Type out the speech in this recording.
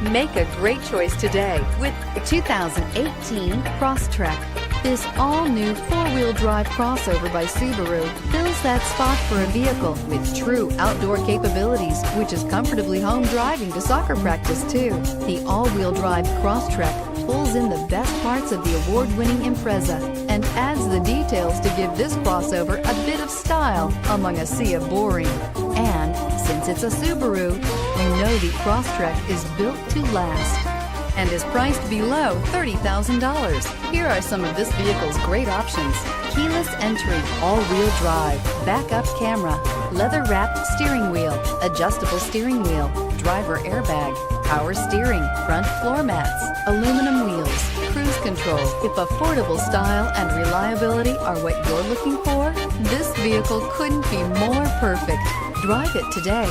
Make a great choice today with The 2018 Crosstrek. This all-new four-wheel drive crossover by Subaru fills that spot for a vehicle with true outdoor capabilities, which is comfortably home driving to soccer practice too. The all-wheel drive Crosstrek pulls in the best parts of the award-winning Impreza and adds the details to give this crossover a bit of style among a sea of boring. And since it's a Subaru, you know the Crosstrek is built to last and is priced below $30,000. Here are some of this vehicle's great options: keyless entry, all-wheel drive, backup camera, leather-wrapped steering wheel, adjustable steering wheel, driver airbag, power steering, front floor mats, aluminum wheels, cruise control. If affordable style and reliability are what you're looking for, this vehicle couldn't be more perfect. Drive it today.